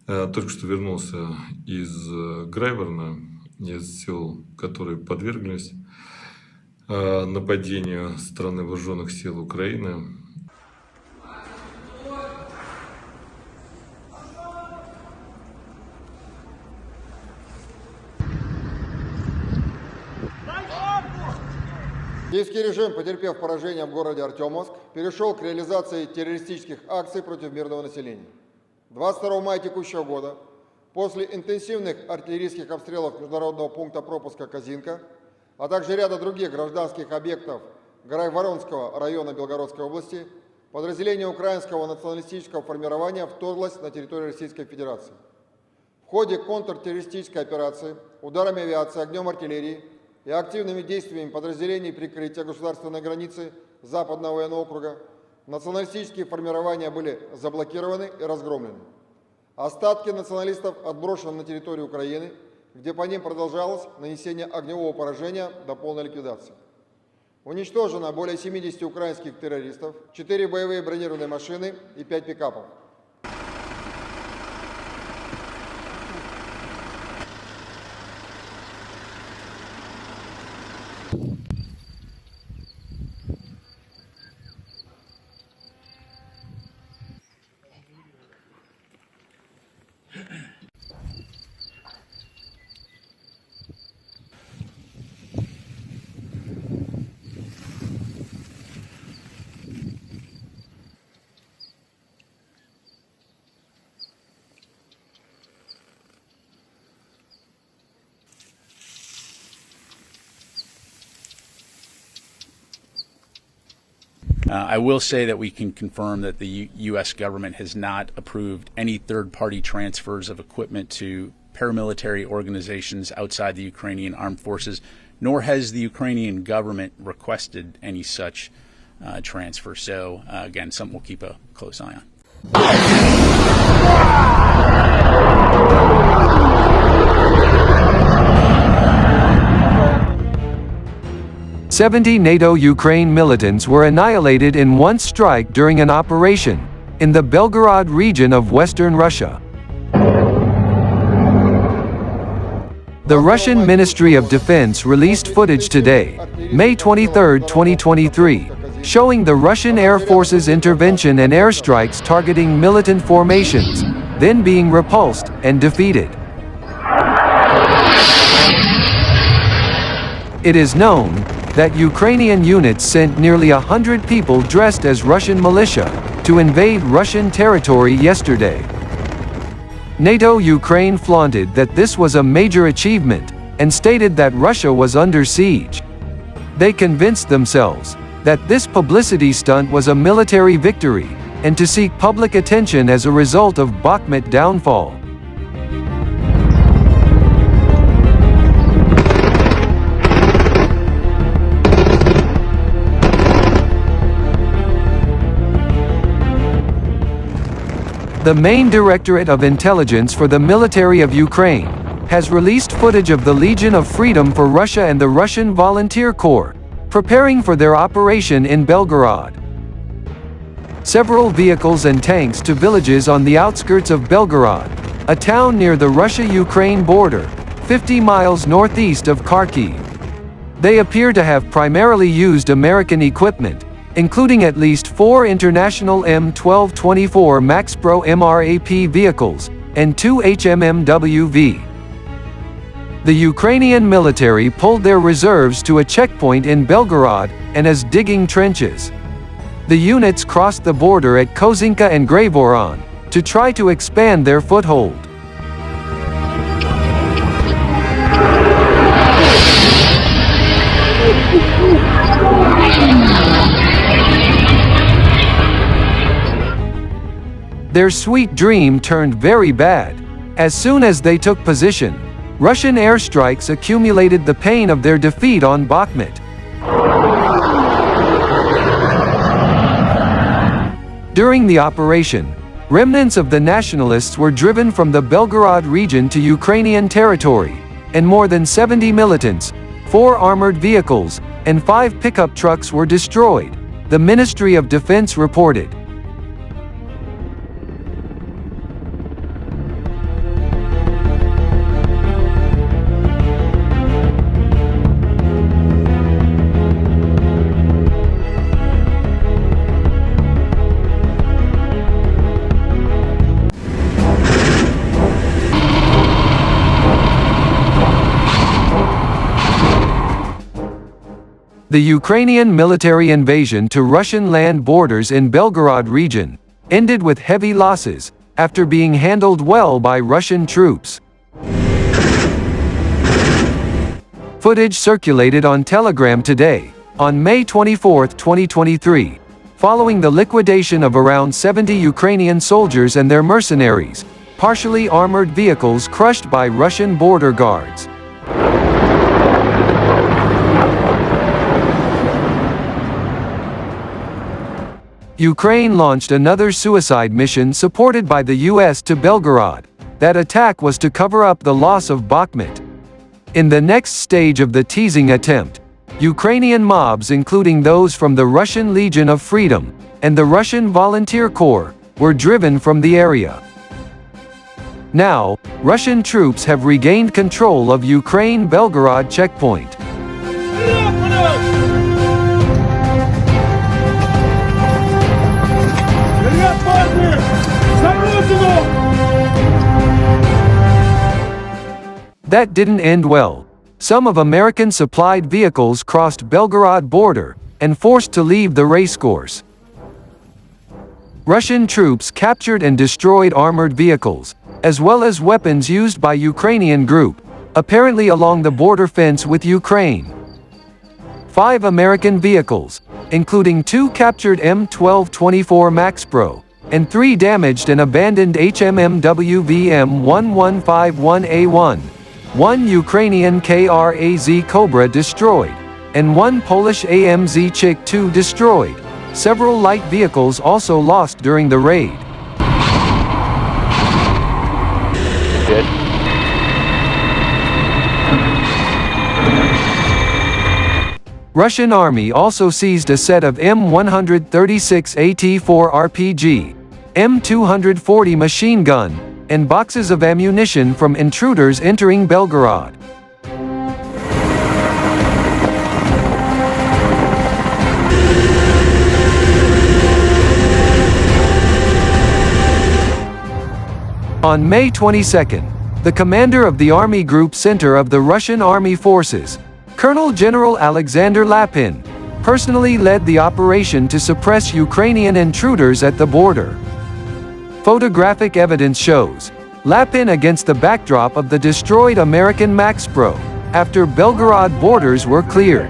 Только что вернулся из Грайворона, из сел, которые подверглись нападению страны вооруженных сил Украины. Киевский режим, потерпев поражение в городе Артемовск, перешел к реализации террористических акций против мирного населения. 22 мая текущего года, после интенсивных артиллерийских обстрелов международного пункта пропуска Козинка, а также ряда других гражданских объектов Грайворонского района Белгородской области, подразделение украинского националистического формирования вторглось на территорию Российской Федерации. В ходе контртеррористической операции ударами авиации, огнем артиллерии и активными действиями подразделений прикрытия государственной границы Западного военного округа националистические формирования были заблокированы и разгромлены. Остатки националистов отброшены на территорию Украины, где по ним продолжалось нанесение огневого поражения до полной ликвидации. Уничтожено более 70 украинских террористов, 4 боевые бронированные машины и 5 пикапов. I will say that we can confirm that the U.S. government has not approved any third-party transfers of equipment to paramilitary organizations outside the Ukrainian armed forces, nor has the Ukrainian government requested any such transfer. So, again, something we'll keep a close eye on. 70 NATO-Ukraine militants were annihilated in one strike during an operation in the Belgorod region of western Russia. The Russian Ministry of Defense released footage today, May 23, 2023, showing the Russian Air Force's intervention and airstrikes targeting militant formations, then being repulsed and defeated. It is known that Ukrainian units sent nearly 100 people dressed as Russian militia to invade Russian territory yesterday. NATO-Ukraine flaunted that this was a major achievement and stated that Russia was under siege. They convinced themselves that this publicity stunt was a military victory and to seek public attention as a result of Bakhmut downfall. The main Directorate of Intelligence for the military of Ukraine has released footage of the Legion of Freedom for Russia and the Russian Volunteer Corps preparing for their operation in Belgorod. Several vehicles and tanks to villages on the outskirts of Belgorod, a town near the Russia-Ukraine border, 50 miles northeast of Kharkiv. They appear to have primarily used American equipment, including at least 4 international M1224 Max Pro MRAP vehicles, and 2 HMMWV. The Ukrainian military pulled their reserves to a checkpoint in Belgorod and is digging trenches. The units crossed the border at Kozinka and Grayvoron to try to expand their foothold. Their sweet dream turned very bad. As soon as they took position, Russian airstrikes accumulated the pain of their defeat on Bakhmut. During the operation, remnants of the nationalists were driven from the Belgorod region to Ukrainian territory, and more than 70 militants, 4 armored vehicles, and 5 pickup trucks were destroyed, the Ministry of Defense reported. The Ukrainian military invasion to Russian land borders in Belgorod region ended with heavy losses after being handled well by Russian troops. Footage circulated on Telegram today, on May 24, 2023, following the liquidation of around 70 Ukrainian soldiers and their mercenaries, partially armored vehicles crushed by Russian border guards. Ukraine launched another suicide mission supported by the US to Belgorod. That attack was to cover up the loss of Bakhmut. In the next stage of the teasing attempt, Ukrainian mobs, including those from the Russian Legion of Freedom and the Russian Volunteer Corps, were driven from the area. Now, Russian troops have regained control of Ukraine Belgorod checkpoint. That didn't end well. Some of American-supplied vehicles crossed Belgorod border and forced to leave the racecourse. Russian troops captured and destroyed armored vehicles, as well as weapons used by Ukrainian group, apparently along the border fence with Ukraine. 5 American vehicles, including 2 captured M1224 Max Pro, and 3 damaged and abandoned HMMW VM1151A1, 1 Ukrainian KRAZ Cobra destroyed, and 1 Polish AMZ Chik-2 destroyed. Several light vehicles also lost during the raid. Good. Russian army also seized a set of M136AT4 RPG, M240 machine gun, and boxes of ammunition from intruders entering Belgorod. On May 22, the commander of the Army Group Center of the Russian Army Forces, Colonel General Alexander Lapin, personally led the operation to suppress Ukrainian intruders at the border. Photographic evidence shows Lapin against the backdrop of the destroyed American Max Pro after Belgorod borders were cleared.